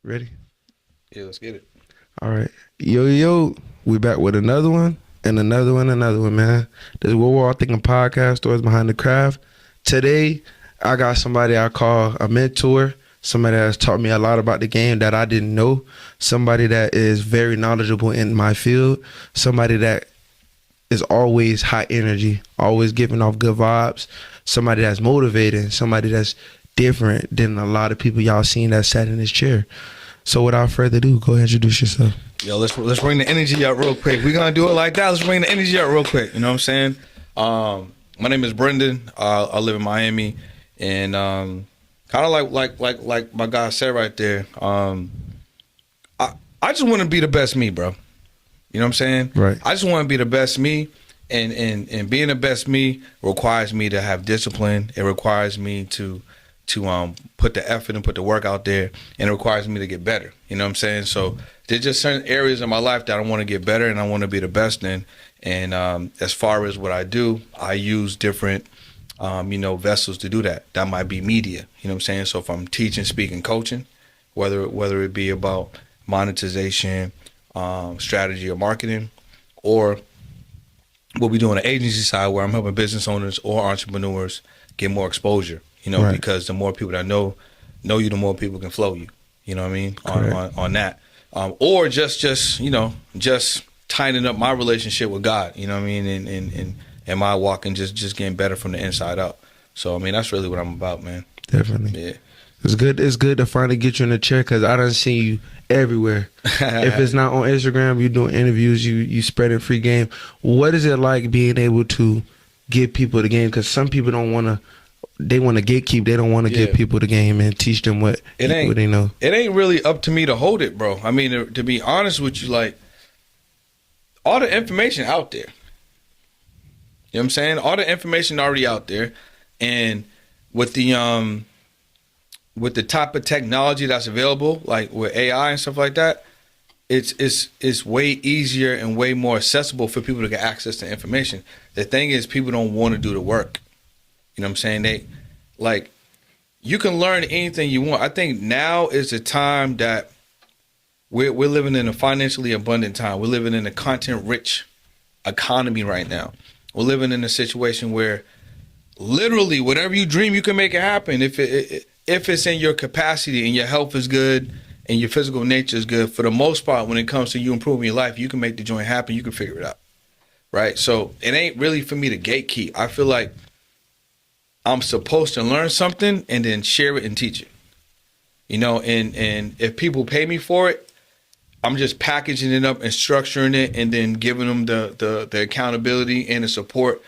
Ready? Yeah, let's get it. All right. Yo, we back with another one and another one, man. This is what we're all thinking podcast, stories behind the craft. Today, I got somebody I call a mentor, somebody that has taught me a lot about the game that I didn't know, somebody that is very knowledgeable in my field, somebody that is always high energy, always giving off good vibes, somebody that's motivating, somebody that's different than a lot of people y'all seen that sat in this chair. So without further ado, go ahead and introduce yourself. Yo, let's bring the energy up real quick. We're gonna do it like that. Let's bring the energy up real quick. You know what I'm saying? My name is Brendan. I live in Miami, and kind of like my guy said right there. I just want to be the best me, bro. You know what I'm saying? Right. I just want to be the best me, and being the best me requires me to have discipline. It requires me to put the effort and put the work out there, and it requires me to get better. You know what I'm saying? So there's just certain areas in my life that I want to get better and I want to be the best in. And as far as what I do, I use different vessels to do that. That might be media. You know what I'm saying? So if I'm teaching, speaking, coaching, whether it be about monetization, strategy or marketing, or what we do on the agency side where I'm helping business owners or entrepreneurs get more exposure. You know, Right. because the more people that know you, the more people can flow you. You know what I mean? On that, or just tightening up my relationship with God. You know what I mean? And my walk and just getting better from the inside out. So I mean, that's really what I'm about, man. Definitely. Yeah. It's good to finally get you in the chair because I done seen you everywhere. If it's not on Instagram, you doing interviews, you spreading free game. What is it like being able to give people the game? Because some people don't want to. They want to gatekeep. They don't want to give people the game and teach them what they know. It ain't really up to me to hold it, bro. I mean, to be honest with you, like, all the information out there. You know what I'm saying? All the information already out there, and with the type of technology that's available, like with AI and stuff like that, it's way easier and way more accessible for people to get access to information. The thing is, people don't want to do the work. You know what I'm saying? You can learn anything you want. I think now is the time that we're living in a financially abundant time. We're living in a content-rich economy right now. We're living in a situation where literally whatever you dream, you can make it happen. If it's in your capacity and your health is good and your physical nature is good, for the most part, when it comes to you improving your life, you can make the joint happen. You can figure it out, right? So it ain't really for me to gatekeep. I feel like I'm supposed to learn something and then share it and teach it. You know, and if people pay me for it, I'm just packaging it up and structuring it and then giving them the accountability and the support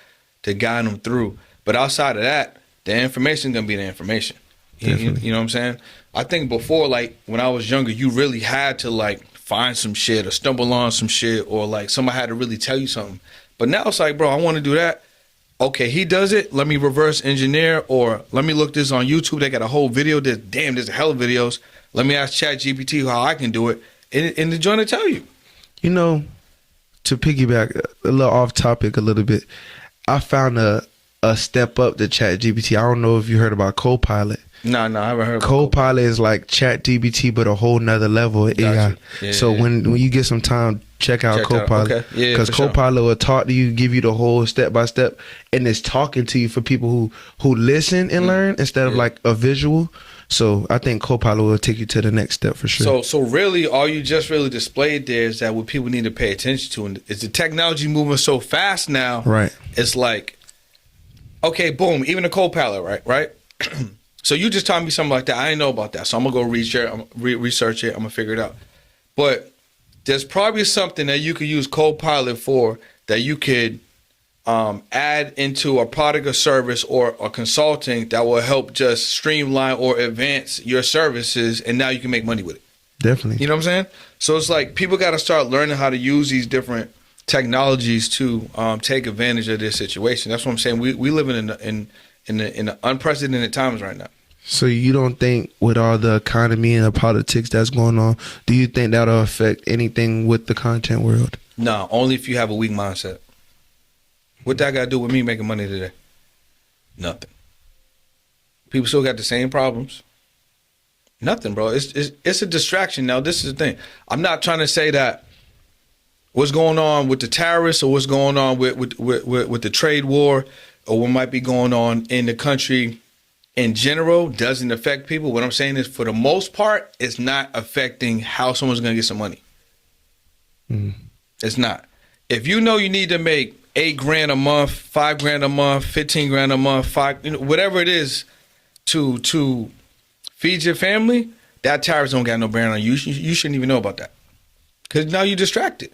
to guide them through. But outside of that, the information is going to be the information. You know what I'm saying? I think before, like, when I was younger, you really had to, like, find some shit or stumble on some shit, or, like, somebody had to really tell you something. But now it's like, bro, I want to do that. Okay, he does it. Let me reverse engineer, or let me look this on YouTube. They got a whole video. There's a hell of videos. Let me ask ChatGPT how I can do it, and the joint to tell you. You know, to piggyback a little off topic a little bit, I found a step up to ChatGPT. I don't know if you heard about Copilot. No, I haven't heard about Copilot is like ChatGPT, but a whole nother level of AI. Yeah, so when you get some time, check out Copilot. Okay. Yeah, because Copilot will talk to you, give you the whole step by step, and it's talking to you for people who listen and learn instead of like a visual. So I think Copilot will take you to the next step for sure. So really, all you just really displayed there is that what people need to pay attention to, and is the technology moving so fast now. Right. It's like, okay, boom, even a Copilot, right? So you just taught me something like that. I didn't know about that. So I'm going to go research it. I'm going to figure it out. But there's probably something that you could use Copilot for that you could add into a product or service or a consulting that will help just streamline or advance your services, and now you can make money with it. Definitely. You know what I'm saying? So it's like people got to start learning how to use these different technologies to take advantage of this situation. That's what I'm saying. We living in unprecedented times right now. So you don't think with all the economy and the politics that's going on, do you think that'll affect anything with the content world? No, only if you have a weak mindset. What that got to do with me making money today? Nothing. People still got the same problems. Nothing, bro. It's a distraction. Now, this is the thing. I'm not trying to say that what's going on with the tariffs or what's going on with the trade war or what might be going on in the country in general doesn't affect people. What I'm saying is, for the most part, it's not affecting how someone's going to get some money. It's not. If you know you need to make $8,000 a month, $5,000 a month, $15,000 a month, whatever it is to feed your family, that tariffs don't got no bearing on you. You shouldn't even know about that, because now you're distracted.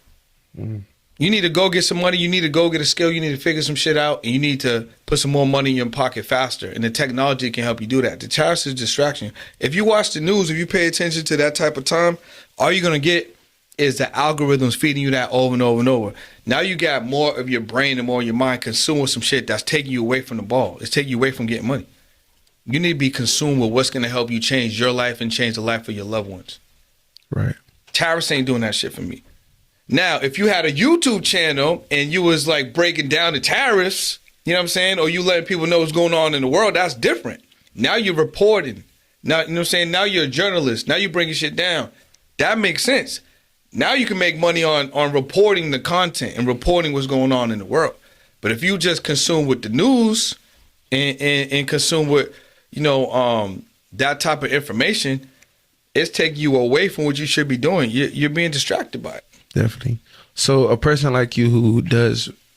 You need to go get some money. You need to go get a skill. You need to figure some shit out, and you need to put some more money in your pocket faster. And the technology can help you do that. The tariffs is distraction. If you watch the news, if you pay attention to that type of time, all you're gonna get is the algorithms feeding you that over and over and over. Now you got more of your brain and more of your mind consumed with some shit that's taking you away from the ball. It's taking you away from getting money. You need to be consumed with what's going to help you change your life and change the life of your loved ones. Right. Tariffs ain't doing that shit for me. Now, if you had a YouTube channel and you was like breaking down the tariffs, you know what I'm saying? Or you letting people know what's going on in the world, that's different. Now you're reporting. Now, you know what I'm saying? Now you're a journalist. Now you're bringing shit down. That makes sense. Now you can make money on reporting the content and reporting what's going on in the world. But if you just consume with the news and consume with, that type of information, it's taking you away from what you should be doing. You're being distracted by it. Definitely. So a person like you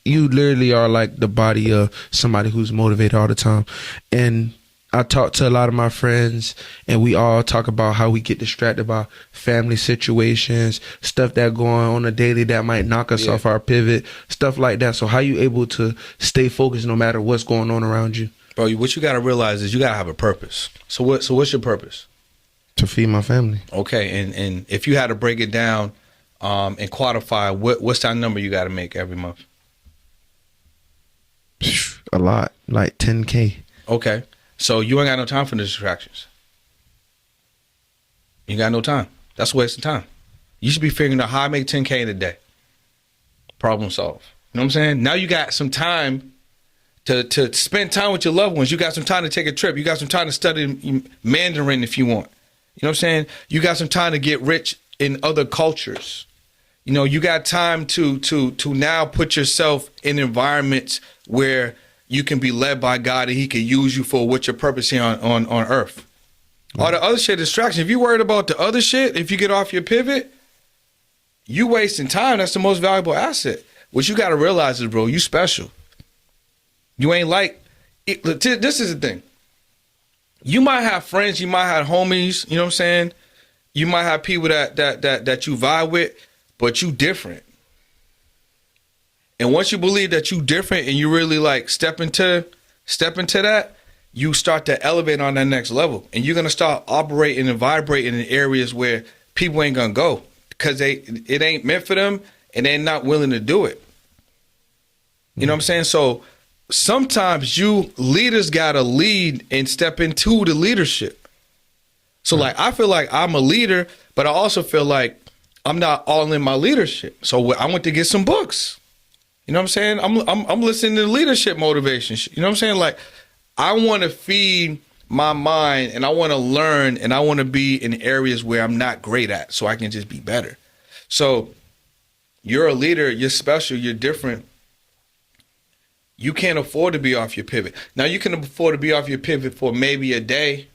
you literally are like the body of somebody who's motivated all the time. And I talk to a lot of my friends, and we all talk about how we get distracted by family situations, stuff that go on a daily that might knock us off our pivot, stuff like that. So how you able to stay focused no matter what's going on around you? Bro, what you got to realize is you got to have a purpose. So what's your purpose? To feed my family. Okay, and if you had to break it down and quantify, what's that number you got to make every month? A lot, like 10K. Okay. So you ain't got no time for the distractions. You got no time. That's a waste of time. You should be figuring out how I make 10K in a day. Problem solved. You know what I'm saying? Now you got some time to spend time with your loved ones. You got some time to take a trip. You got some time to study Mandarin if you want. You know what I'm saying? You got some time to get rich in other cultures. You got time to now put yourself in environments where you can be led by God and he can use you for what your purpose here on earth. All the other shit distraction. If you're worried about the other shit, if you get off your pivot, you wasting time. That's the most valuable asset. What you got to realize is, bro, you special. You ain't like it. This is the thing. You might have friends, you might have homies, you know what I'm saying? You might have people that you vibe with, but you different. And once you believe that you different and you really like step into that, you start to elevate on that next level. And you're gonna start operating and vibrating in areas where people ain't gonna go because it ain't meant for them and they're not willing to do it. You know what I'm saying? So sometimes leaders gotta lead and step into the leadership. So like I feel like I'm a leader, but I also feel like I'm not all in my leadership. So I went to get some books. You know what I'm saying? I'm listening to leadership motivation. You know what I'm saying? Like, I want to feed my mind and I want to learn and I want to be in areas where I'm not great at so I can just be better. So you're a leader, you're special, you're different. You can't afford to be off your pivot. Now you can afford to be off your pivot for maybe a day,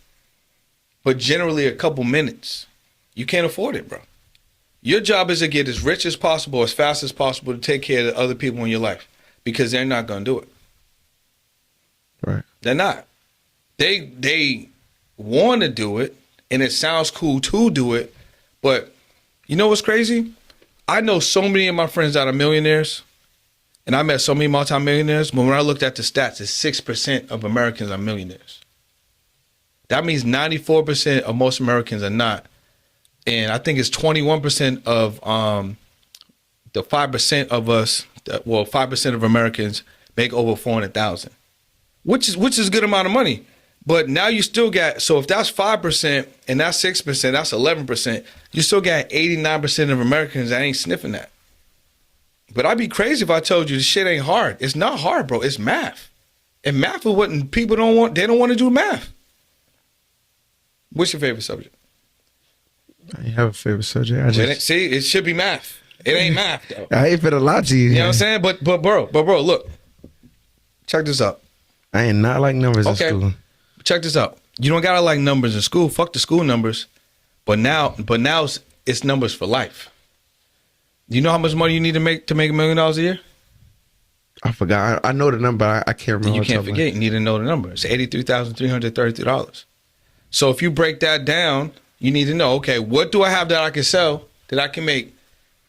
but generally a couple minutes. You can't afford it, bro. Your job is to get as rich as possible, as fast as possible, to take care of the other people in your life because they're not going to do it. Right. They're not. They want to do it, and it sounds cool to do it, but you know what's crazy? I know so many of my friends that are millionaires, and I met so many multimillionaires, but when I looked at the stats, it's 6% of Americans are millionaires. That means 94% of most Americans are not. And I think it's 21% of the 5% of us, 5% of Americans make over 400,000, which is a good amount of money. But now you still got, so if that's 5% and that's 6%, that's 11%, you still got 89% of Americans that ain't sniffing that. But I'd be crazy if I told you this shit ain't hard. It's not hard, bro. It's math. And math is what people don't want. They don't want to do math. What's your favorite subject? I ain't have a favorite subject. I just See, it should be math. It ain't math though. I ain't finna lie to you. You know what I'm saying? But bro, look. Check this out. I ain't not like numbers in Okay. school. Check this out. You don't gotta like numbers in school. Fuck the school numbers. But now it's numbers for life. Do you know how much money you need to make $1 million a year? I forgot. I know the number. I can't remember. You what can't I'm talking forget. You need to know the number. It's $83,333. So if you break that down, you need to know, okay, what do I have that I can sell that I can make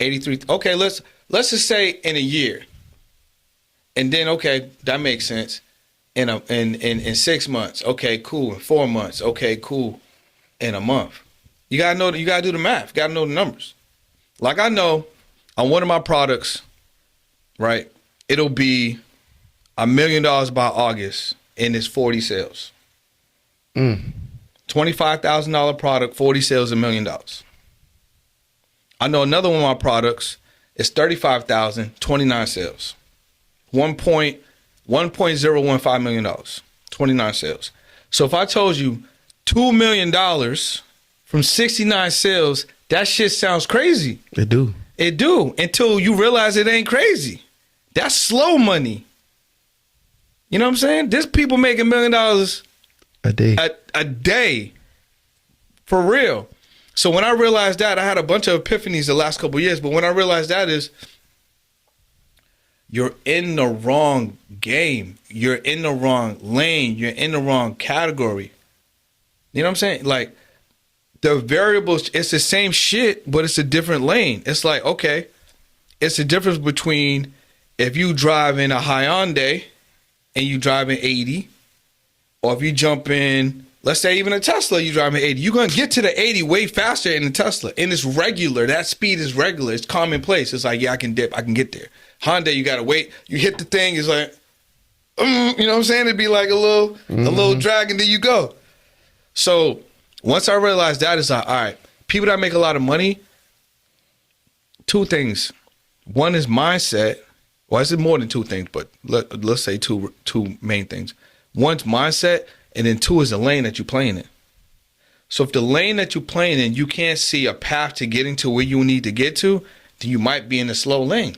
83? Okay, let's just say in a year. And then, okay, that makes sense. In 6 months, okay, cool. In 4 months, okay, cool. In a month. You gotta know, you gotta do the math. You gotta know the numbers. Like I know on one of my products, right, it'll be $1 million by August and it's 40 sales. $25,000 product, 40 sales, $1 million. I know another one of my products is 35,000, 29 sales. $1.015 million, 29 sales. So if I told you $2 million from 69 sales, that shit sounds crazy. It do. It do, until you realize it ain't crazy. That's slow money. You know what I'm saying? There's people making $1 million A day. a day. For real. So when I realized that, I had a bunch of epiphanies the last couple of years, but when I realized that is, you're in the wrong game. You're in the wrong lane. You're in the wrong category. You know what I'm saying? Like, the variables, it's the same shit, but it's a different lane. It's like, okay, it's the difference between if you drive in a Hyundai and you drive in 80, or if you jump in, let's say even a Tesla, you drive in 80, you're going to get to the 80 way faster in the Tesla. And it's regular. That speed is regular. It's commonplace. It's like, yeah, I can dip. I can get there. Honda, you got to wait. You hit the thing. It's like, you know what I'm saying? It'd be like a little drag and then you go. So once I realized that, it's like, all right, people that make a lot of money, two things. One is mindset. Well, it's more than two things, but let's say two main things. One's mindset, and then two is the lane that you're playing in. So if the lane that you're playing in, you can't see a path to getting to where you need to get to, then you might be in a slow lane.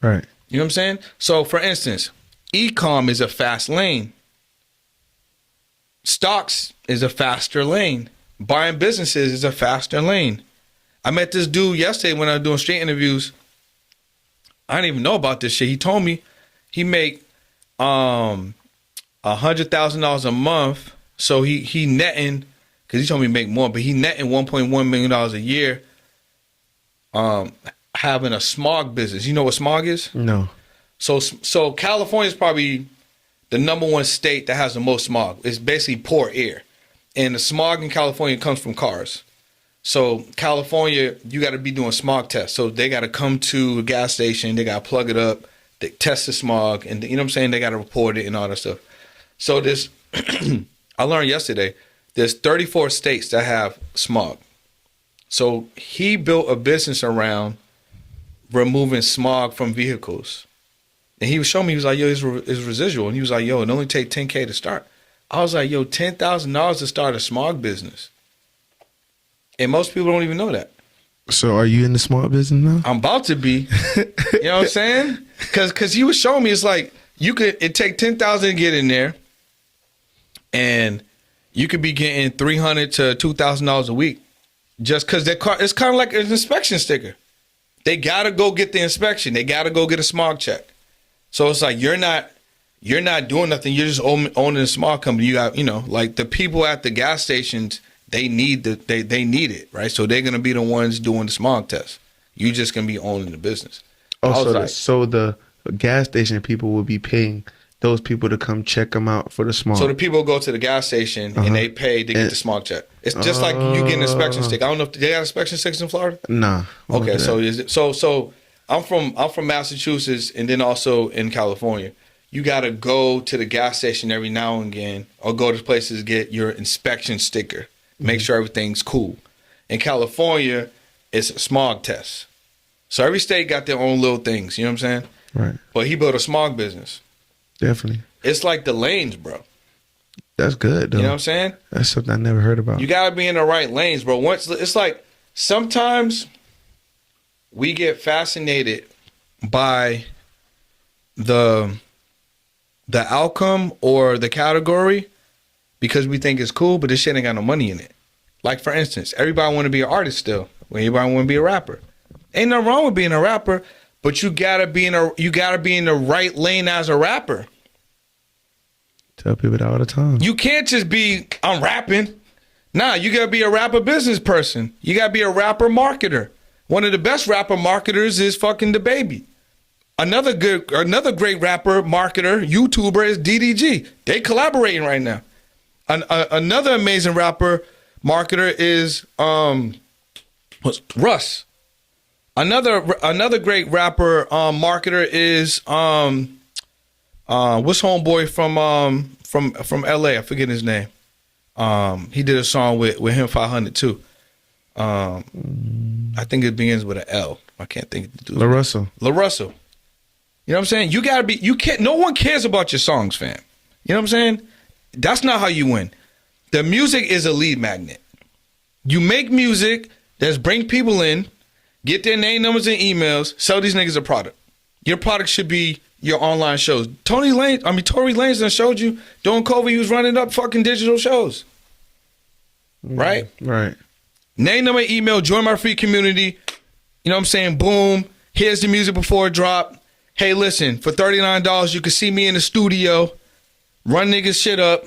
Right. You know what I'm saying? So for instance, e-com is a fast lane. Stocks is a faster lane. Buying businesses is a faster lane. I met this dude yesterday when I was doing street interviews. I didn't even know about this shit. He told me he make $100,000 a month. So he netting, because he told me to make more, but he netting $1.1 million a year having a smog business. You know what smog is? No. So California is probably the number one state that has the most smog. It's basically poor air. And the smog in California comes from cars. So California, you got to be doing smog tests. So they got to come to a gas station, they got to plug it up, they test the smog, and you know what I'm saying? They got to report it and all that stuff. So this, I learned yesterday, there's 34 states that have smog. So he built a business around removing smog from vehicles. And he was showing me, he was like, yo, it's residual. And he was like, yo, it only take $10K to start. I was like, yo, $10,000 to start a smog business. And most people don't even know that. So are you in the small business now? I'm about to be. You know what I'm saying? Because he was showing me, it's like, it take $10,000 to get in there. And you could be getting $300 to $2,000 a week. Just because it's kind of like an inspection sticker. They got to go get the inspection. They got to go get a smog check. So it's like, you're not doing nothing. You're just owning a smog company. You got, like the people at the gas stations, they need it, right? So they're going to be the ones doing the smog test. You just going to be owning the business. Oh, so the gas station people will be paying those people to come check them out for the smog. So the people go to the gas station and they pay to get the smog check. It's just like you get an inspection stick. I don't know if they got inspection sticks in Florida. Nah. Okay, so I'm from Massachusetts and then also in California. You got to go to the gas station every now and again, or go to places to get your inspection sticker. Make sure everything's cool. In California, it's a smog test. So every state got their own little things. You know what I'm saying? Right. But he built a smog business. Definitely. It's like the lanes, bro. That's good, though. You know what I'm saying? That's something I never heard about. You gotta be in the right lanes, bro. Once it's like sometimes we get fascinated by the outcome or the category because we think it's cool, but this shit ain't got no money in it. Like for instance, everybody want to be an artist still. Everybody want to be a rapper. Ain't nothing wrong with being a rapper, but you gotta be in the right lane as a rapper. Tell people that all the time. You can't just be, I'm rapping. Nah, you gotta be a rapper business person. You gotta be a rapper marketer. One of the best rapper marketers is fucking the Baby. Another great rapper marketer, YouTuber is DDG. They collaborating right now. Another amazing rapper marketer is Russ. Another great rapper marketer is what's homeboy from LA? I forget his name. He did a song with him 500 too. I think it begins with an L. I can't think of the dude. La Russell. You know what I'm saying? No one cares about your songs, fam. You know what I'm saying? That's not how you win. The music is a lead magnet. You make music that's bring people in, get their name, numbers, and emails, sell these niggas a product. Your product should be your online shows. Tory Lanez done showed you during COVID he was running up fucking digital shows. Right? Right. Name, number, email, join my free community. You know what I'm saying? Boom. Here's the music before it dropped. Hey, listen, for $39, you can see me in the studio, run niggas shit up,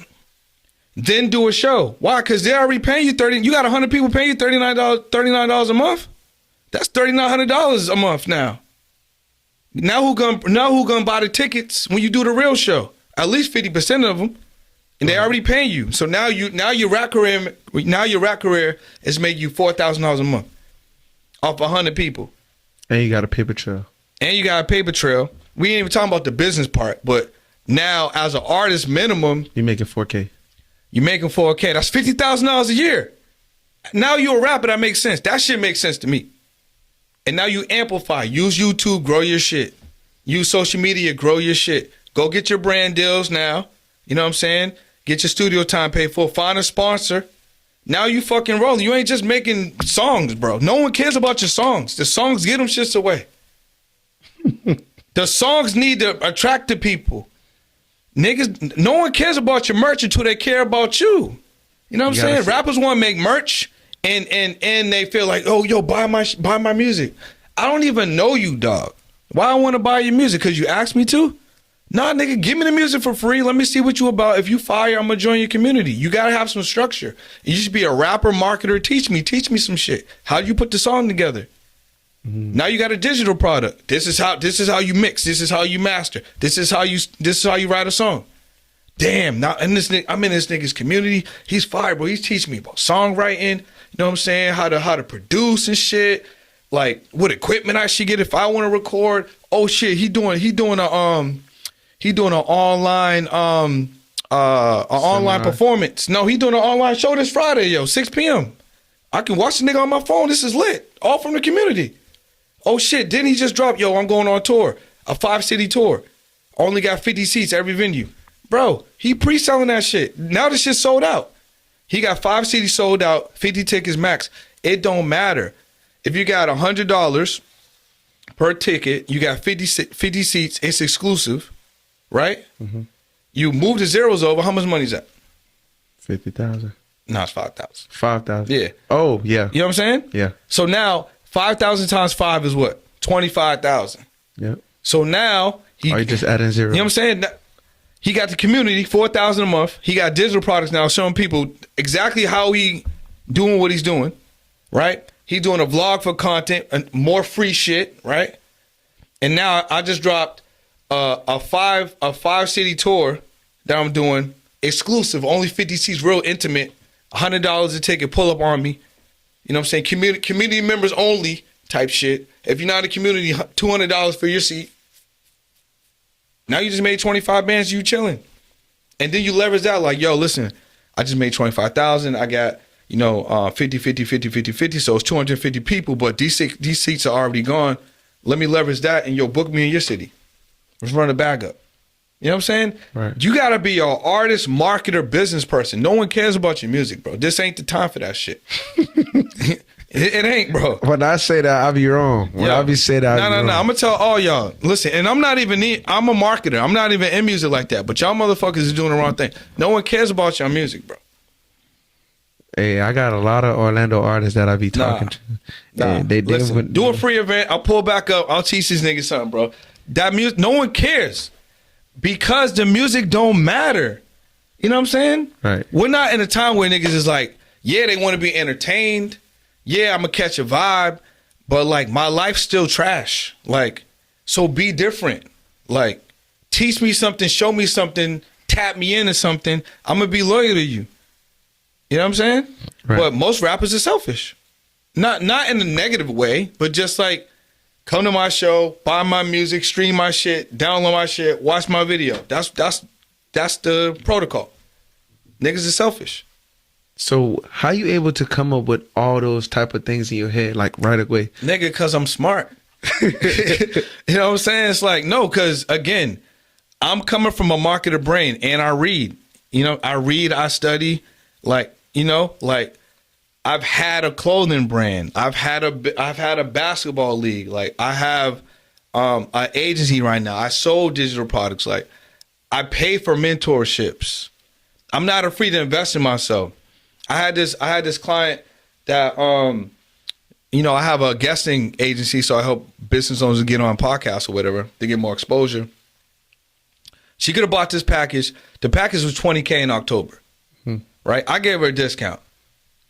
then do a show. Why? Because they already paying you $30. You got 100 people paying you $39 a month? That's $3,900 a month now. Now who gonna buy the tickets when you do the real show? At least 50% of them, and they already paying you. So now your rap career is making you $4,000 a month off 100 people. And you got a paper trail. And you got a paper trail. We ain't even talking about the business part, but now as an artist minimum, you're making $4K. You're making $4K. That's $50,000 a year. Now you're a rapper. That makes sense. That shit makes sense to me. And now you amplify. Use YouTube, grow your shit. Use social media, grow your shit. Go get your brand deals now. You know what I'm saying? Get your studio time paid for. Find a sponsor. Now you fucking rolling. You ain't just making songs, bro. No one cares about your songs. The songs get them shits away. The songs need to attract the people. Niggas, no one cares about your merch until they care about you. You know what I'm saying? Rappers want to make merch and they feel like, oh, yo, buy my music. I don't even know you, dog. Why I want to buy your music? Because you asked me to? Nah, nigga, give me the music for free. Let me see what you about. If you fire, I'm going to join your community. You got to have some structure. You should be a rapper, marketer. Teach me some shit. How do you put the song together? Mm-hmm. Now you got a digital product. This is how you mix. This is how you master. This is how you write a song. Damn, now I'm in this nigga's community. He's fire, bro. He's teaching me about songwriting. You know what I'm saying? How to produce and shit. Like what equipment I should get if I want to record. Oh shit, he doing an online online performance. No, he doing an online show this Friday, 6 p.m. I can watch the nigga on my phone. This is lit. All from the community. Oh shit, didn't he just drop, I'm going on tour, a 5-city tour. Only got 50 seats every venue. Bro, he pre-selling that shit. Now the shit sold out. He got 5 cities sold out, 50 tickets max. It don't matter. If you got $100 per ticket, you got 50 seats, it's exclusive, right? Mm-hmm. You move the zeros over, how much money is that? 50,000. No, it's 5,000. 5,000. Yeah. Oh, yeah. You know what I'm saying? Yeah. So now 5,000 times 5 is what? 25,000. Yep. So now you just adding zero. You know what I'm saying? He got the community, 4,000 a month. He got digital products now showing people exactly how he doing what he's doing, right? He doing a vlog for content and more free shit, right? And now I just dropped a 5-city tour that I'm doing exclusive, only 50 seats, real intimate, $100 a ticket, pull up on me. You know what I'm saying? Community members only type shit. If you're not in the community, $200 for your seat. Now you just made 25 bands, you chilling. And then you leverage that like, yo, listen, I just made 25,000. I got, 50, 50, 50, 50, 50. So it's 250 people, but these seats are already gone. Let me leverage that and book me in your city. Let's run a bag up. You know what I'm saying? Right. You got to be an artist, marketer, business person. No one cares about your music, bro. This ain't the time for that shit. It ain't, bro. When I say that, I be wrong. When I be say that, I be wrong. No. I'm gonna tell all y'all. Listen, and I'm a marketer. I'm not even in music like that. But y'all motherfuckers is doing the wrong thing. No one cares about your music, bro. Hey, I got a lot of Orlando artists that I be talking to. Nah. They Listen, do a free event. I'll pull back up. I'll teach these niggas something, bro. That music, no one cares because the music don't matter. You know what I'm saying? Right. We're not in a time where niggas is like, yeah, they want to be entertained. Yeah, I'm gonna catch a vibe, but like my life's still trash. Like, so be different. Like, teach me something, show me something, tap me into something. I'm gonna be loyal to you. You know what I'm saying? Right. But most rappers are selfish. Not in a negative way, but just like come to my show, buy my music, stream my shit, download my shit, watch my video. That's the protocol. Niggas are selfish. So how you able to come up with all those type of things in your head like right away? Nigga, cause I'm smart. You know what I'm saying? It's like, no, cause again, I'm coming from a marketer brain and I read. You know, I study. Like, you know, like I've had a clothing brand. I've had a basketball league. Like I have an agency right now. I sold digital products. Like I pay for mentorships. I'm not afraid to invest in myself. I had this client that you know, I have a guesting agency, so I help business owners get on podcasts or whatever to get more exposure. She could have bought this package. The package was $20K in October. Right? I gave her a discount.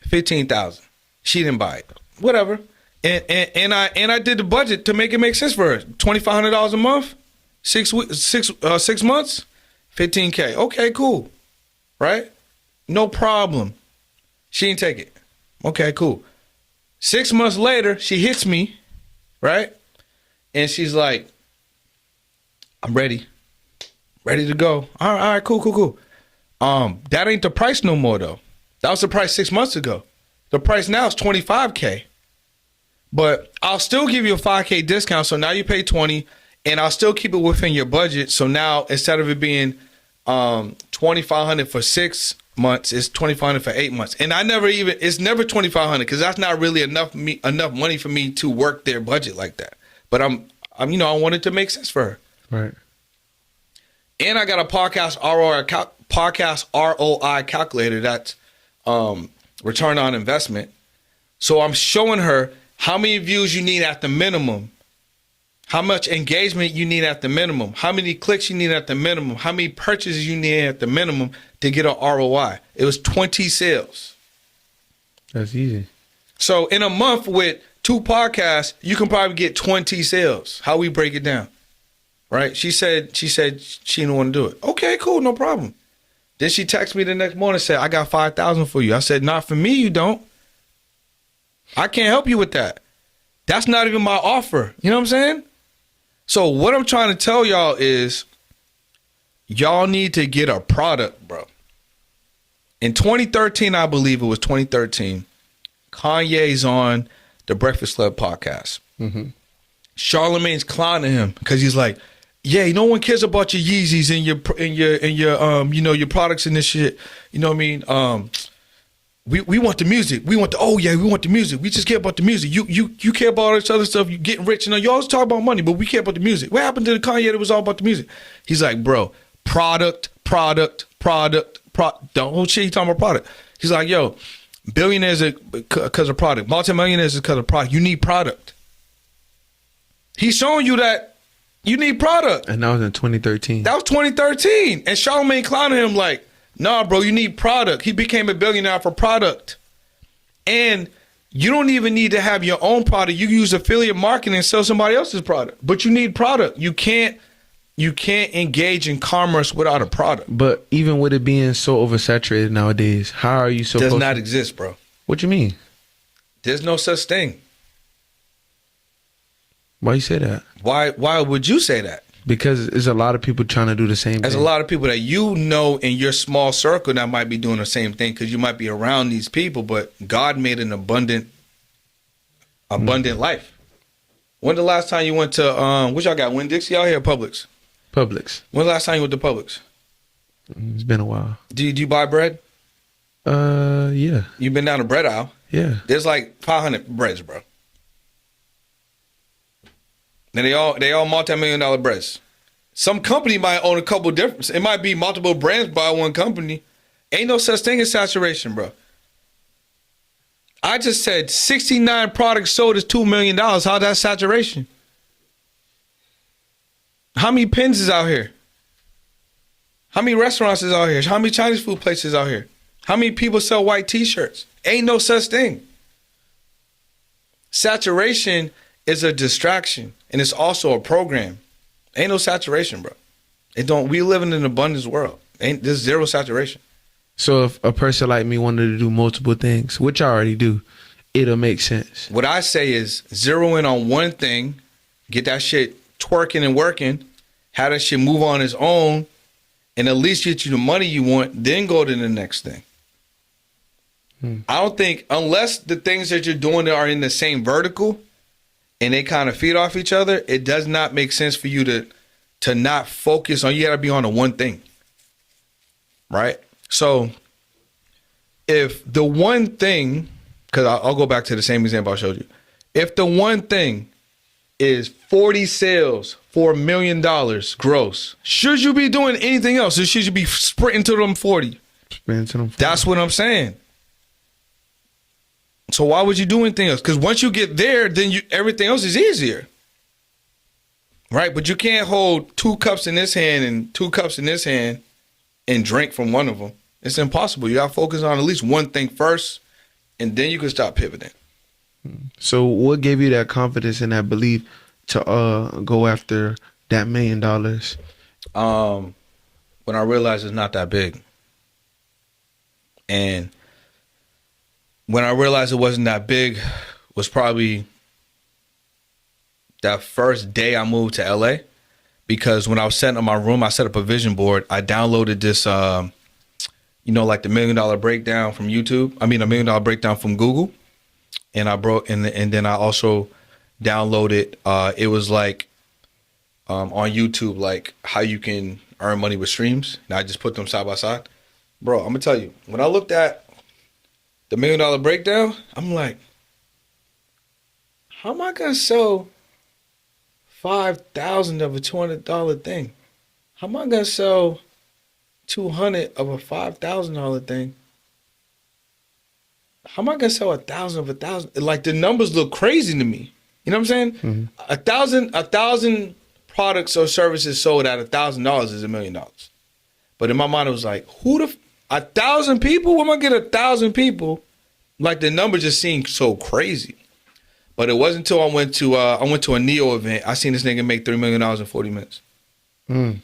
$15,000. She didn't buy it. Whatever. And I did the budget to make it make sense for her. $2,500 a month, 6 months, $15K. Okay, cool. Right? No problem. She didn't take it. Okay, cool. 6 months later, she hits me, right? And she's like, I'm ready. Ready to go. All right, cool. That ain't the price no more, though. That was the price 6 months ago. The price now is $25K. But I'll still give you a $5K discount, so now you pay $20, and I'll still keep it within your budget. So now, instead of it being $2,500 for 6 months, it's $2,500 for 8 months. And it's never $2,500 because that's not really enough money for me to work their budget like that. But I'm you know, I wanted to make sense for her. Right. And I got a podcast ROI calculator that's return on investment. So I'm showing her how many views you need at the minimum, how much engagement you need at the minimum, how many clicks you need at the minimum, how many purchases you need at the minimum to get an ROI. It was 20 sales. That's easy. So in a month with 2 podcasts, you can probably get 20 sales. How we break it down, right? She said she didn't want to do it. Okay, cool, no problem. Then she texted me the next morning and said, I got $5,000 for you. I said, not for me, you don't. I can't help you with that. That's not even my offer. You know what I'm saying? So what I'm trying to tell y'all is y'all need to get a product, bro. In 2013, I believe it was 2013, Kanye's on the Breakfast Club podcast. Mm-hmm. Charlamagne's clowning him because he's like, yeah, no one cares about your Yeezys and your you know, your products and this shit. You know what I mean? We want the music. We want the music. We just care about the music. You care about all this other stuff. You getting rich. You always talk about money, but we care about the music. What happened to the Kanye that was all about the music? He's like, bro, product. The whole shit he talking about product. He's like, yo, billionaires are because of product. Multimillionaires is because of product. You need product. He's showing you that you need product. And that was in 2013. That was 2013. And Charlamagne clowning him like, nah, bro, you need product. He became a billionaire for product. And you don't even need to have your own product. You use affiliate marketing and sell somebody else's product. But you need product. You can't engage in commerce without a product. But even with it being so oversaturated nowadays, how are you supposed to? Does not exist, bro. What you mean? There's no such thing. Why you say that? Why would you say that? Because there's a lot of people trying to do the same thing. There's a lot of people that you know in your small circle that might be doing the same thing because you might be around these people, but God made an abundant life. When the last time you went to, what y'all got, Winn-Dixie out here, Publix? Publix. When's the last time you went to Publix? It's been a while. Do you buy bread? Yeah. You've been down the bread aisle. Yeah. There's like 500 breads, bro. And they all multi-million-dollar breads. Some company might own a couple different. It might be multiple brands by one company. Ain't no such thing as saturation, bro. I just said 69 products sold is $2 million. How's that saturation? How many pins is out here? How many restaurants is out here? How many Chinese food places out here? How many people sell white t-shirts? Ain't no such thing. Saturation is a distraction, and it's also a program. Ain't no saturation, bro. We live in an abundance world. There's zero saturation. So if a person like me wanted to do multiple things, which I already do, it'll make sense. What I say is zero in on one thing, get that shit twerking and working, have that shit move on its own, and at least get you the money you want, then go to the next thing. I don't think, unless the things that you're doing are in the same vertical and they kind of feed off each other, it does not make sense for you to not focus on, you got to be on the one thing, right? So if the one thing, because I'll go back to the same example I showed you. If the one thing is 40 sales for $1 million gross, should you be doing anything else? Or should you be sprinting to them 40? Sprinting to them 40. That's what I'm saying. So why would you do anything else? Because once you get there, then everything else is easier. Right? But you can't hold 2 cups in this hand and 2 cups in this hand and drink from one of them. It's impossible. You got to focus on at least one thing first, and then you can stop pivoting. So what gave you that confidence and that belief to go after that $1 million? When I realized it's not that big. And when I realized it wasn't that big was probably that first day I moved to LA, because when I was setting up my room, I set up a vision board. I downloaded this, like the $1 million breakdown from YouTube. I mean, $1 million breakdown from Google. And and then I also downloaded, it was like on YouTube, like how you can earn money with streams. And I just put them side by side. Bro, I'm gonna tell you, when I looked at the $1 million breakdown, I'm like, how am I gonna sell 5,000 of a $200 thing? How am I gonna sell 200 of a $5,000 thing? How am I gonna sell 1,000 of 1,000? Like, the numbers look crazy to me. You know what I'm saying? Mm-hmm. 1,000 products or services sold at $1,000 is $1 million. But in my mind, it was like, 1,000 people? Where am I gonna get 1,000 people? Like, the number just seemed so crazy. But it wasn't until I went to a Neo event. I seen this nigga make $3 million in 40 minutes. And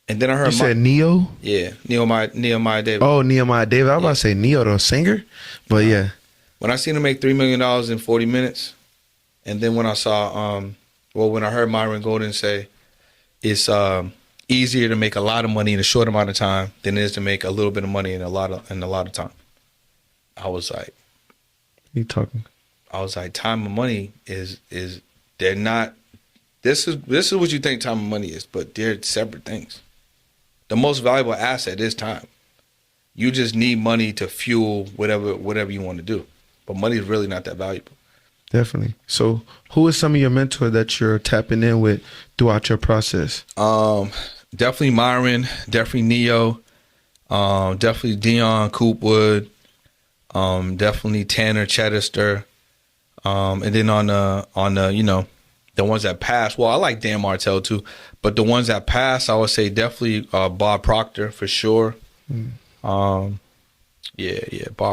then I heard you said Neo? Yeah, Nehemiah Davis. Oh, Nehemiah Davis. I was about to say Neo, the singer. But yeah. When I seen him make $3 million in 40 minutes, and then when I saw, when I heard Myron Golden say it's easier to make a lot of money in a short amount of time than it is to make a little bit of money in a lot of time. I was like, you talking? I was like, time and money is they're not. This is what you think time and money is, but they're separate things. The most valuable asset is time. You just need money to fuel whatever you want to do, but money is really not that valuable. Definitely. So, who is some of your mentors that you're tapping in with throughout your process? Definitely Myron, definitely Neo, definitely Dion Coopwood, definitely Tanner Chedester, and then on the the ones that pass. Well, I like Dan Martell too, but the ones that pass, I would say definitely Bob Proctor for sure. Bob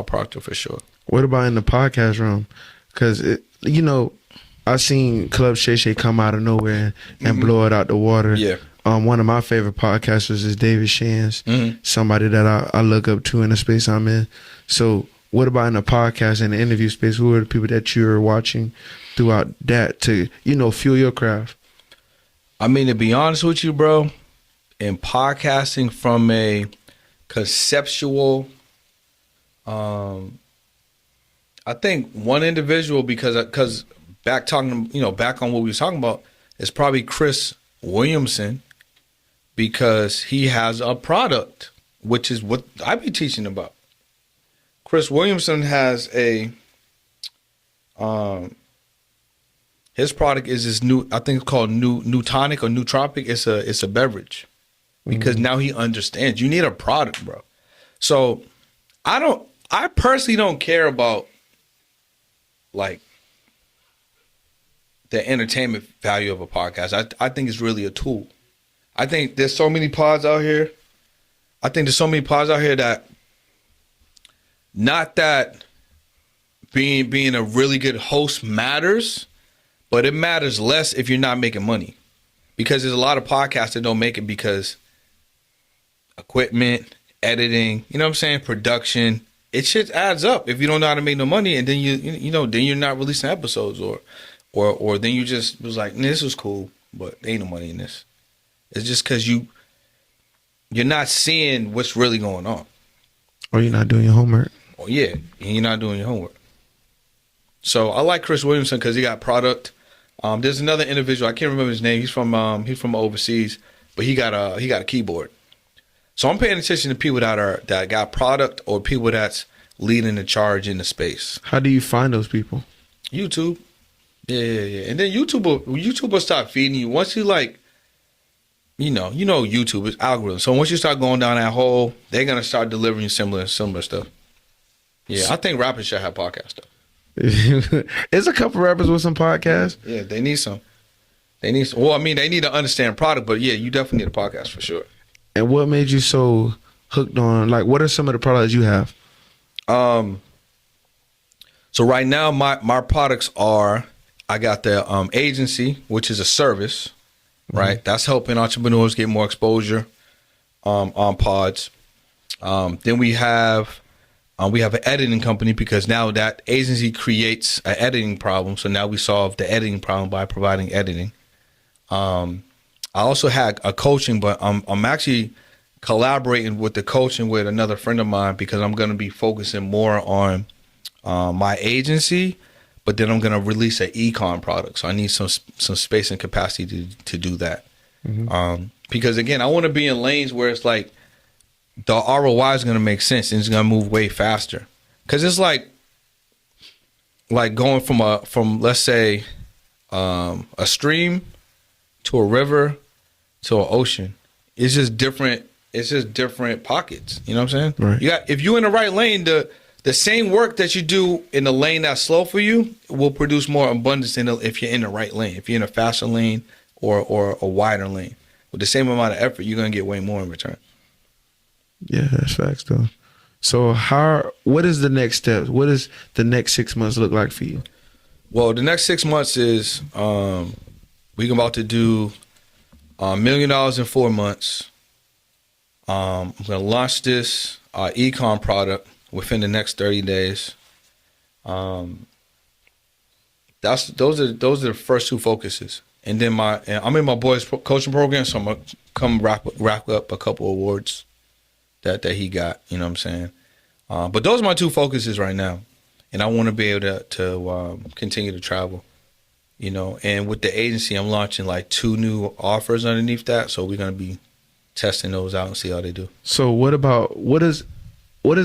Proctor for sure. What about in the podcast room? Because I seen Club Shay Shay come out of nowhere and blow it out the water. Yeah. One of my favorite podcasters is David Shands, somebody that I look up to in the space I'm in. So what about in the podcast and the interview space? Who are the people that you're watching throughout that to, fuel your craft? I mean, to be honest with you, bro, in podcasting from a conceptual, I think one individual, because back on what we were talking about, is probably Chris Williamson. because he has a product, which is what I be teaching about. Chris Williamson has a his product is this new, I think it's called new tonic or nootropic. It's a beverage because now he understands you need a product, bro. So I personally don't care about like the entertainment value of a podcast. I think it's really a tool. I think there's so many pods out here. That not that being a really good host matters, but it matters less if you're not making money. Because there's a lot of podcasts that don't make it because equipment, editing, you know what I'm saying, production, it shit adds up if you don't know how to make no money, and then then you're not releasing episodes or then you just was like, this was cool, but there ain't no money in this. It's just because you're not seeing what's really going on. Or you're not doing your homework. Oh yeah, and you're not doing your homework. So I like Chris Williamson because he got product. There's another individual, I can't remember his name. He's from overseas, but he got a keyboard. So I'm paying attention to people that got product or people that's leading the charge in the space. How do you find those people? YouTube. Yeah. And then YouTube will start feeding you. Once you like, YouTube is algorithm. So once you start going down that hole, they're gonna start delivering you similar stuff. Yeah, I think rappers should have podcasts though. There's a couple rappers with some podcasts. Yeah, they need some. Well, I mean, they need to understand product, but yeah, you definitely need a podcast for sure. And what made you so hooked on, like, what are some of the products you have? So right now, my products are, I got the agency, which is a service, right? That's helping entrepreneurs get more exposure on pods. Then we have an editing company because now that agency creates an editing problem. So now we solve the editing problem by providing editing. I also had a coaching, but I'm actually collaborating with the coaching with another friend of mine because I'm going to be focusing more on my agency, but then I'm going to release an econ product. So I need some space and capacity to do that. Because again, I want to be in lanes where it's like the ROI is going to make sense and it's going to move way faster. Because it's like going from let's say a stream to a river to an ocean. It's just different. It's just different pockets. You know what I'm saying? Right. If you're in the right lane, the same work that you do in the lane that's slow for you will produce more abundance than if you're in the right lane. If you're in a faster lane or a wider lane, with the same amount of effort, you're gonna get way more in return. Yeah, that's facts though. So what is the next steps? What does the next 6 months look like for you? Well, the next 6 months is we're about to do $1 million in 4 months. I'm gonna launch this econ product within the next 30 days. Those are the first two focuses. And then I'm in my boys coaching program, so I'm gonna come wrap up a couple awards that he got. You know what I'm saying? But those are my two focuses right now, and I want to be able to continue to travel. And with the agency, I'm launching like 2 new offers underneath that, so we're gonna be testing those out and see how they do. So what is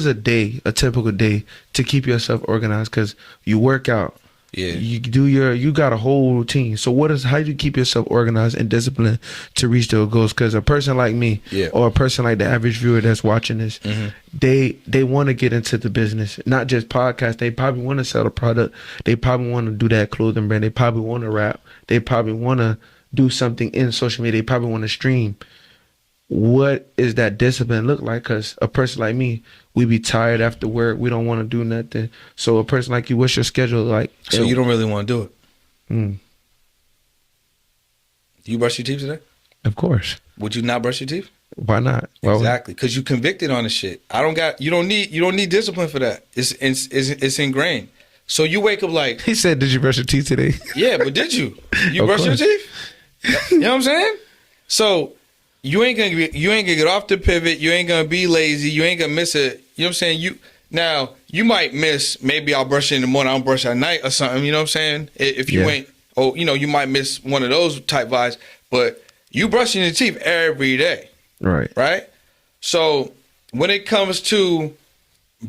a typical day to keep yourself organized? Because you work out, you got a whole routine. So how do you keep yourself organized and disciplined to reach those goals? Because a person like me, or a person like the average viewer that's watching this, they want to get into the business, not just podcast. They probably want to sell a product. They probably want to do that clothing brand. They probably want to rap. They probably want to do something in social media. They probably want to stream. What is that discipline look like? Because a person like me, we be tired after work. We don't want to do nothing. So a person like you, what's your schedule like? So you don't really want to do it. Do you brush your teeth today? Of course. Would you not brush your teeth? Why not? Well, exactly, because you convicted on the shit. You don't need discipline for that. It's ingrained. So you wake up like he said, "Did you brush your teeth today?" Yeah, but did you? You brush your teeth? You know what I'm saying? So you ain't gonna get off the pivot. You ain't gonna be lazy. You ain't gonna miss it. You know what I'm saying? You might miss. Maybe I'll brush it in the morning. I'll brush at night or something. You know what I'm saying? If you ain't, you might miss one of those type vibes. But You brushing your teeth every day, Right. right? So when it comes to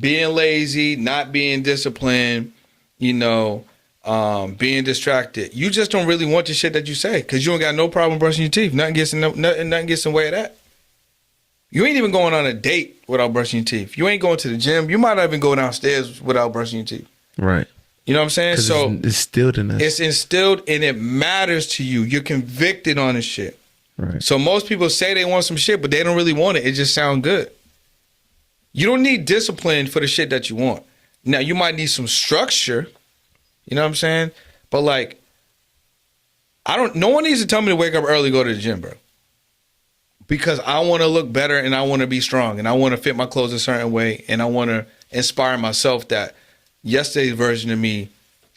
being lazy, not being disciplined, being distracted, you just don't really want the shit that you say because you don't got no problem brushing your teeth. Nothing gets in the way of that. You ain't even going on a date without brushing your teeth. You ain't going to the gym. You might not even go downstairs without brushing your teeth. Right. You know what I'm saying? So it's instilled in us. It's instilled and it matters to you. You're convicted on this shit. Right. So most people say they want some shit, but they don't really want it. It just sounds good. You don't need discipline for the shit that you want. Now, you might need some structure. You know what I'm saying? But like, no one needs to tell me to wake up early, go to the gym, bro. Because I want to look better and I want to be strong and I want to fit my clothes a certain way and I want to inspire myself that yesterday's version of me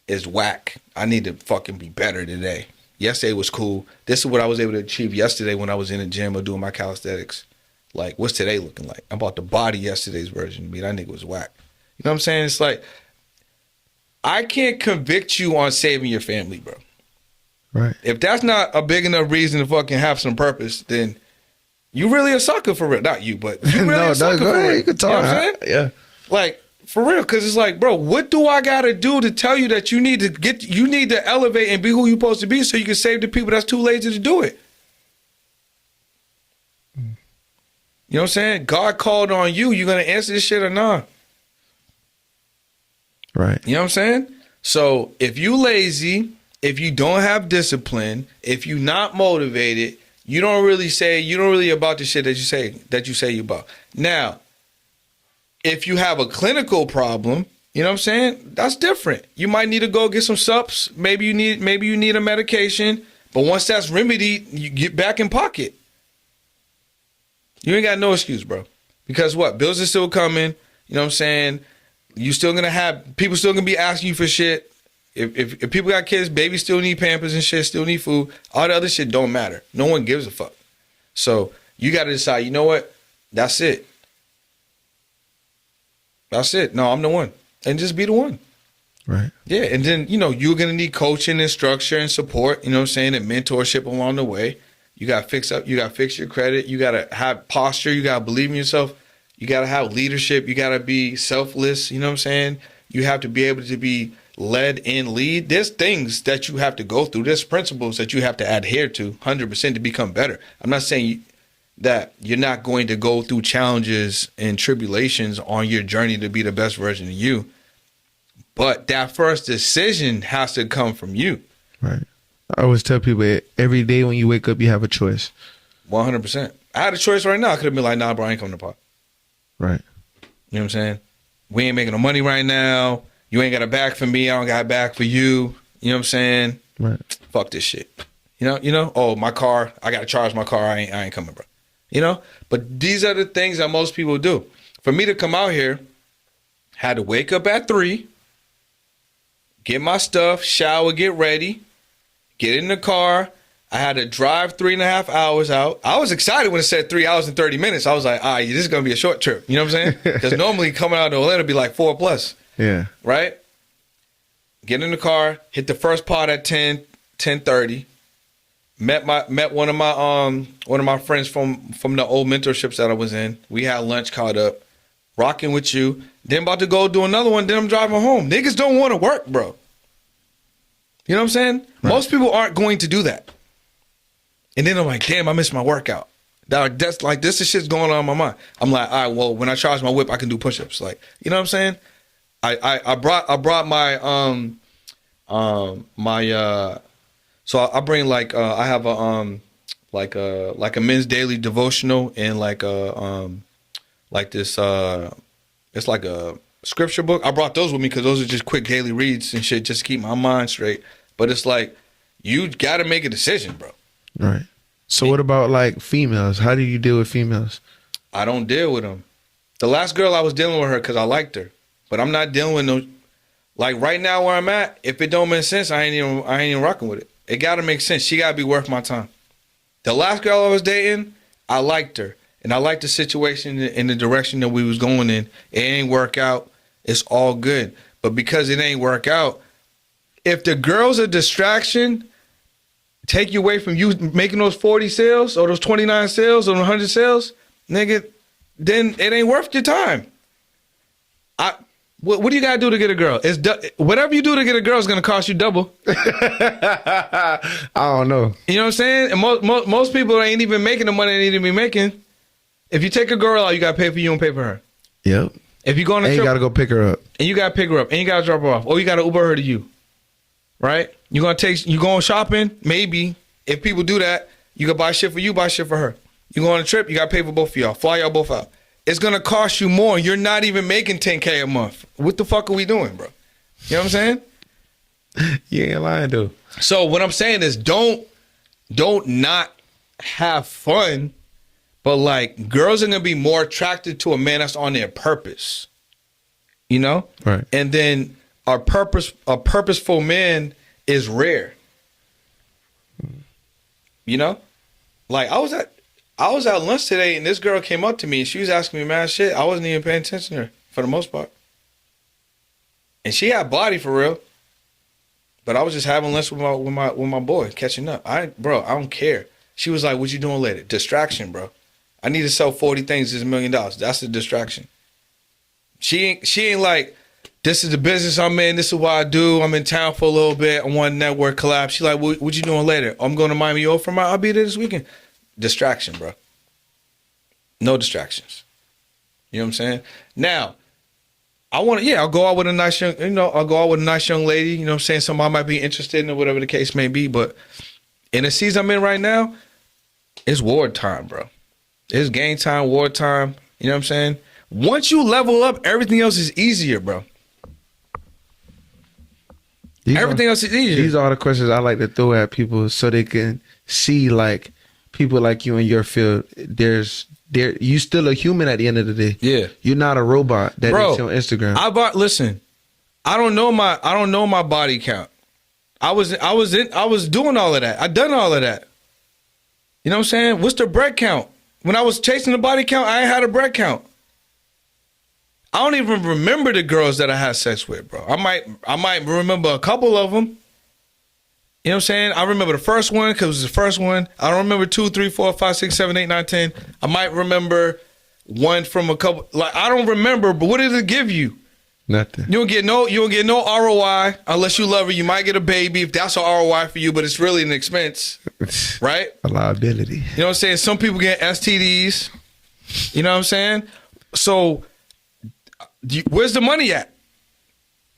is whack. I need to fucking be better today. Yesterday was cool. This is what I was able to achieve yesterday when I was in the gym or doing my calisthenics. Like, what's today looking like? I'm about to body yesterday's version of me. That nigga was whack. You know what I'm saying? It's like, I can't convict you on saving your family, bro. Right. If that's not a big enough reason to fucking have some purpose, then you really a sucker for real. Not you, but you really a sucker go for ahead. real. You can talk. You know what I'm saying? Yeah. Like, for real, because it's like, bro, what do I got to do to tell you that you need to elevate and be who you're supposed to be so you can save the people that's too lazy to do it? You know what I'm saying? God called on you. You going to answer this shit or not? Right. You know what I'm saying? So if you lazy, if you don't have discipline, if you not motivated, you don't really about the shit that you say you about. Now, if you have a clinical problem, you know what I'm saying? That's different. You might need to go get some subs. Maybe you need a medication. But once that's remedied, you get back in pocket. You ain't got no excuse, bro. Because what? Bills are still coming. You know what I'm saying? You still gonna have people still gonna be asking you for shit. If people got kids, babies still need Pampers and shit, still need food. All the other shit don't matter. No one gives a fuck. So you gotta decide, you know what? That's it. That's it. No, I'm the one. And just be the one. Right. Yeah. And then, you're going to need coaching and structure and support, you know what I'm saying, and mentorship along the way. You got to fix your credit. You got to have posture. You got to believe in yourself. You got to have leadership. You got to be selfless. You know what I'm saying? You have to be able to be led and lead. There's things that you have to go through. There's principles that you have to adhere to 100% to become better. I'm not saying that you're not going to go through challenges and tribulations on your journey to be the best version of you. But that first decision has to come from you. Right. I always tell people every day when you wake up, you have a choice. 100%. I had a choice right now. I could have been like, nah, bro, I ain't coming to pot. Right. You know what I'm saying? We ain't making no money right now. You ain't got a back for me. I don't got a back for you. You know what I'm saying? Right. Fuck this shit. You know? Oh, my car. I got to charge my car. I ain't coming, bro. But these are the things that most people do. For me to come out here, had to wake up at 3, get my stuff, shower, get ready, get in the car. I had to drive 3.5 hours out. I was excited when it said 3 hours and 30 minutes. I was like, this is going to be a short trip. You know what I'm saying? Because normally coming out to Orlando would be like 4+. Yeah. Right? Get in the car, hit the first part at 10:30. Met one of my friends from the old mentorships that I was in. We had lunch, caught up, rocking with you. Then about to go do another one. Then I'm driving home. Niggas don't want to work, bro. You know what I'm saying? Right. Most people aren't going to do that. And then I'm like, damn, I missed my workout. That's like this is shit's going on in my mind. I'm like, all right, well, when I charge my whip, I can do push-ups. Like, you know what I'm saying? I brought my So I bring I have a men's daily devotional and it's like a scripture book. I brought those with me because those are just quick daily reads and shit just to keep my mind straight. But it's like you got to make a decision, bro. Right. So what about like females? How do you deal with females? I don't deal with them. The last girl I was dealing with her because I liked her, but I'm not dealing with no. Like right now where I'm at, if it don't make sense, I ain't even rocking with it. It got to make sense. She got to be worth my time. The last girl I was dating, I liked her. And I liked the situation in the direction that we was going in. It ain't work out. It's all good. But because it ain't work out, if the girl's a distraction take you away from you making those 40 sales or those 29 sales or 100 sales, nigga, then it ain't worth your time. What do you gotta do to get a girl? Whatever you do to get a girl is gonna cost you double. I don't know. You know what I'm saying? And most people ain't even making the money they need to be making. If you take a girl out, you gotta pay for you and pay for her. Yep. If you go on a and trip, you gotta go pick her up. And you gotta pick her up, and you gotta drop her off, or you gotta Uber her to you. Right? You going shopping? Maybe. If people do that, you can buy shit for you, buy shit for her. You go on a trip, you gotta pay for both of y'all. Fly y'all both out. It's gonna cost you more. You're not even making $10K a month. What the fuck are we doing, bro? You know what I'm saying? You ain't lying, dude. So what I'm saying is don't not have fun, but like girls are gonna be more attracted to a man that's on their purpose. You know? Right. And then a purposeful man is rare. You know? Like I was at lunch today and this girl came up to me and she was asking me mad shit. I wasn't even paying attention to her for the most part. And she had body for real. But I was just having lunch with my boy, catching up. I don't care. She was like, "What you doing later?" Distraction, bro. I need to sell 40 things, it's $1 million. That's a distraction. She ain't like, this is the business I'm in, this is what I do. I'm in town for a little bit. I want network collapse. She like, what you doing later? I'm going to Miami. I'll be there this weekend. Distraction, bro. No distractions. You know what I'm saying? Now, I'll go out with a nice young, lady, you know what I'm saying? Somebody might be interested in or whatever the case may be. But in the season I'm in right now, it's war time, bro. It's game time, war time. You know what I'm saying? Once you level up, everything else is easier, bro. Everything else is easier. These are the questions I like to throw at people so they can see, like, people like you in your field. You still a human at the end of the day. Yeah. You're not a robot that Bro, is on Instagram. Listen, I don't know my body count. I was doing all of that. I done all of that. You know what I'm saying? What's the bread count? When I was chasing the body count, I ain't had a bread count. I don't even remember the girls that I had sex with, bro. I might remember a couple of them. You know what I'm saying? I remember the first one because it was the first one. I don't remember 2, 3, 4, 5, 6, 7, 8, 9, 10. I might remember one from a couple. Like I don't remember, but what did it give you? Nothing. You don't get no ROI unless you love her. You might get a baby if that's an ROI for you, but it's really an expense, right? A liability. You know what I'm saying? Some people get STDs. You know what I'm saying? So where's the money at?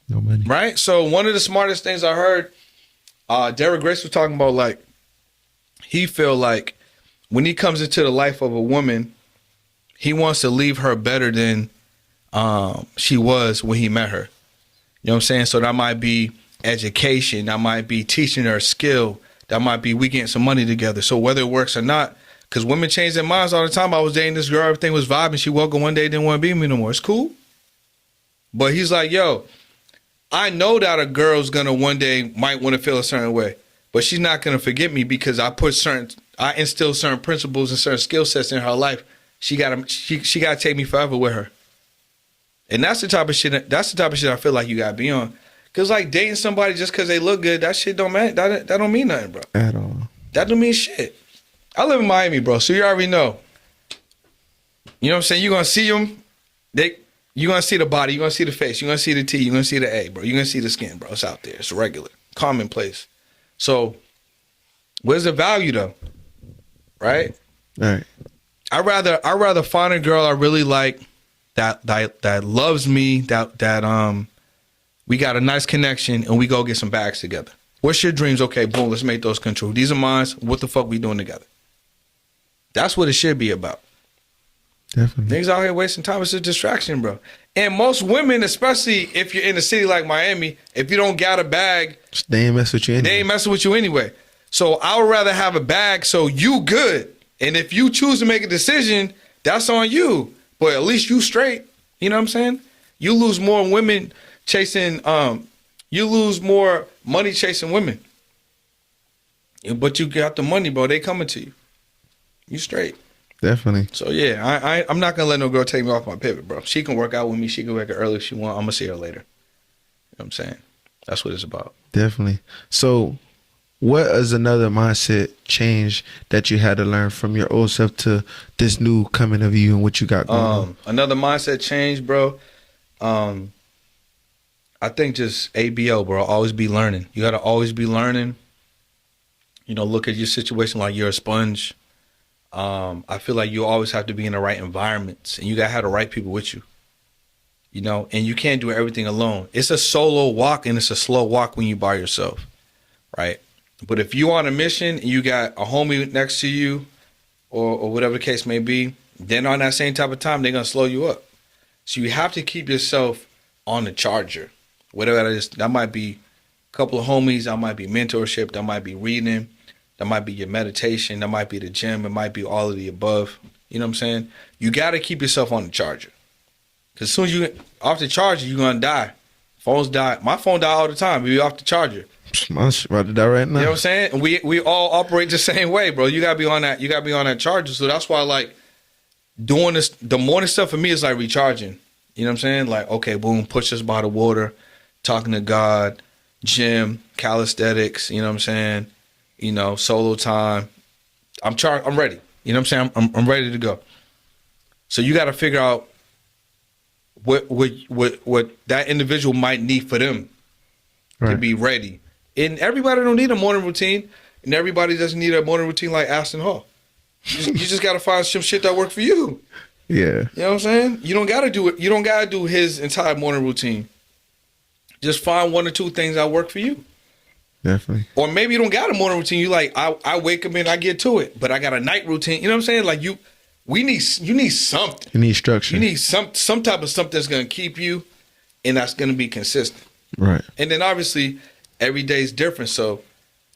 No money. Right? So one of the smartest things I heard, Derek Grace was talking about, like, he feel like when he comes into the life of a woman, he wants to leave her better than she was when he met her. You know what I'm saying? So that might be education. That might be teaching her a skill. That might be we getting some money together. So whether it works or not, because women change their minds all the time. I was dating this girl, everything was vibing. She woke up one day, didn't want to be with me no more. It's cool. But he's like, yo, I know that a girl's gonna one day might want to feel a certain way, but she's not gonna forget me because I instill certain principles and certain skill sets in her life. She gotta take me forever with her. And that's the type of shit I feel like you gotta be on. Cause like dating somebody just cause they look good, that shit don't matter. That don't mean nothing, bro. At all. That don't mean shit. I live in Miami, bro, so you already know. You know what I'm saying? You're gonna see them. You're gonna see the body, you're gonna see the face, you're gonna see the T, you're gonna see the A, bro. You're gonna see the skin, bro. It's out there. It's regular, commonplace. So where's the value though? Right? All right. I'd rather find a girl I really like that loves me, that we got a nice connection and we go get some bags together. What's your dreams? Okay, boom, let's make those come true. These are mine. What the fuck we doing together? That's what it should be about. Definitely. Niggas out here wasting time. It's a distraction, bro. And most women, especially if you're in a city like Miami, if you don't got a bag, they ain't mess with you anyway. They ain't messing with you anyway. So I would rather have a bag so you good. And if you choose to make a decision, that's on you. But at least you straight. You know what I'm saying? You lose more women chasing, you lose more money chasing women. But you got the money, bro. They coming to you. You straight. Definitely. So yeah, I'm not gonna let no girl take me off my pivot, bro. She can work out with me. She can work out early if she want. I'm gonna see her later. You know what I'm saying? That's what it's about. Definitely. So what is another mindset change that you had to learn from your old self to this new coming of you and what you got going on? Another mindset change, bro. I think just ABO, bro. Always be learning. You got to always be learning. You know, look at your situation like you're a sponge. I feel like you always have to be in the right environments, and you got to have the right people with you. You know, and you can't do everything alone. It's a solo walk, and it's a slow walk when you by yourself, right? But if you on a mission and you got a homie next to you, or whatever the case may be, then on that same type of time, they're gonna slow you up. So you have to keep yourself on the charger. Whatever that is, that might be a couple of homies, that might be mentorship, that might be reading, that might be your meditation, that might be the gym, it might be all of the above. You know what I'm saying? You got to keep yourself on the charger. Because as soon as you off the charger, you're going to die. Phones die. My phone die all the time. We off the charger. I'm about to die right now. You know what I'm saying? And we all operate the same way, bro. You got to be on that. You got to be on that charger. So that's why, like, doing this, the morning stuff for me is like recharging. You know what I'm saying? Like, okay, boom, push us by the water, talking to God, gym, calisthenics, you know what I'm saying? You know, solo time. I'm ready. You know what I'm saying? I'm ready to go. So you got to figure out what that individual might need for them to be ready. And everybody don't need a morning routine, and everybody doesn't need a morning routine like Aston Hall. You just got to find some shit that work for you. Yeah. You know what I'm saying? You don't got to do it. You don't got to do his entire morning routine. Just find one or two things that work for you. Definitely. Or maybe you don't got a morning routine. You like, I wake up and I get to it, but I got a night routine. You know what I'm saying? Like you need something. You need structure. You need some type of something that's going to keep you, and that's going to be consistent. Right. And then obviously every day is different. So,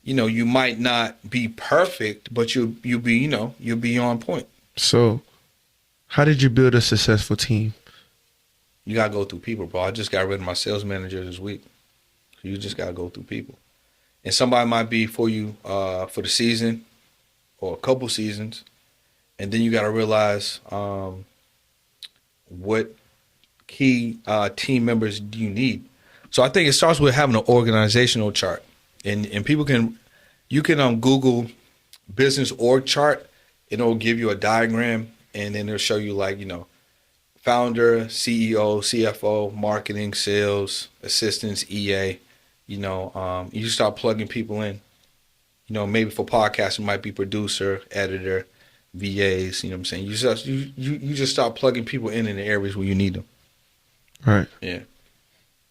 you know, you might not be perfect, but you'll be on point. So, how did you build a successful team? You got to go through people, bro. I just got rid of my sales manager this week. You just got to go through people. And somebody might be for you for the season or a couple seasons. And then you got to realize what key team members do you need. So I think it starts with having an organizational chart. And people you can Google business org chart. It'll give you a diagram, and then it'll show you, like, you know, founder, CEO, CFO, marketing, sales, assistants, EA. You know, you start plugging people in. You know, maybe for podcasts, it might be producer, editor, VAs. You know what I'm saying? You just start plugging people in the areas where you need them. Right. Yeah.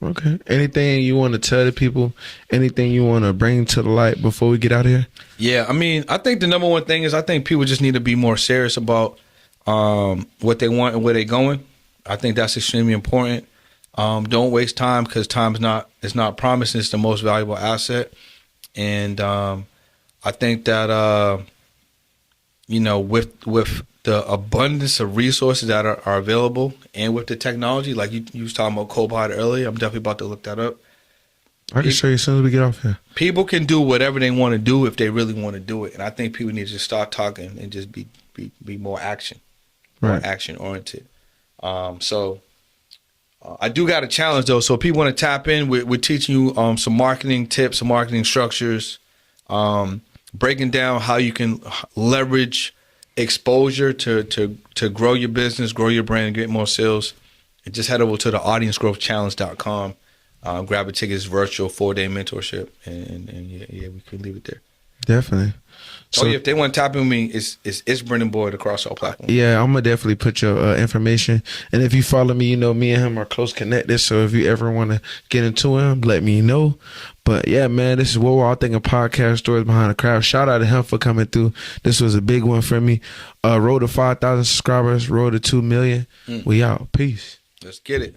Okay. Anything you want to tell the people? Anything you want to bring to the light before we get out of here? Yeah, I mean, I think the number one thing is I think people just need to be more serious about what they want and where they're going. I think that's extremely important. Don't waste time, because time's not promised. It's the most valuable asset. And I think that you know, with the abundance of resources that are available, and with the technology, like you was talking about Copilot earlier, I'm definitely about to look that up. I can show you as soon as we get off here. People can do whatever they want to do if they really want to do it, and I think people need to just start talking and just be more action oriented. So I do got a challenge though. So if people want to tap in, we're teaching you some marketing tips, some marketing structures, breaking down how you can leverage exposure to grow your business, grow your brand, and get more sales. And just head over to the audiencegrowthchallenge.com. Grab a ticket. It's virtual 4-day mentorship, and yeah, we could leave it there. Definitely. So yeah, if they want to tap in with me, it's Brendan Boyd across all platforms. Yeah, I'm gonna definitely put your information. And if you follow me, you know me and him are close connected. So if you ever want to get into him, let me know. But yeah, man, this is what we're all thinking podcast, stories behind the craft. Shout out to him for coming through. This was a big one for me. Road to 5,000 subscribers, road to 2 million. We out. Peace. Let's get it.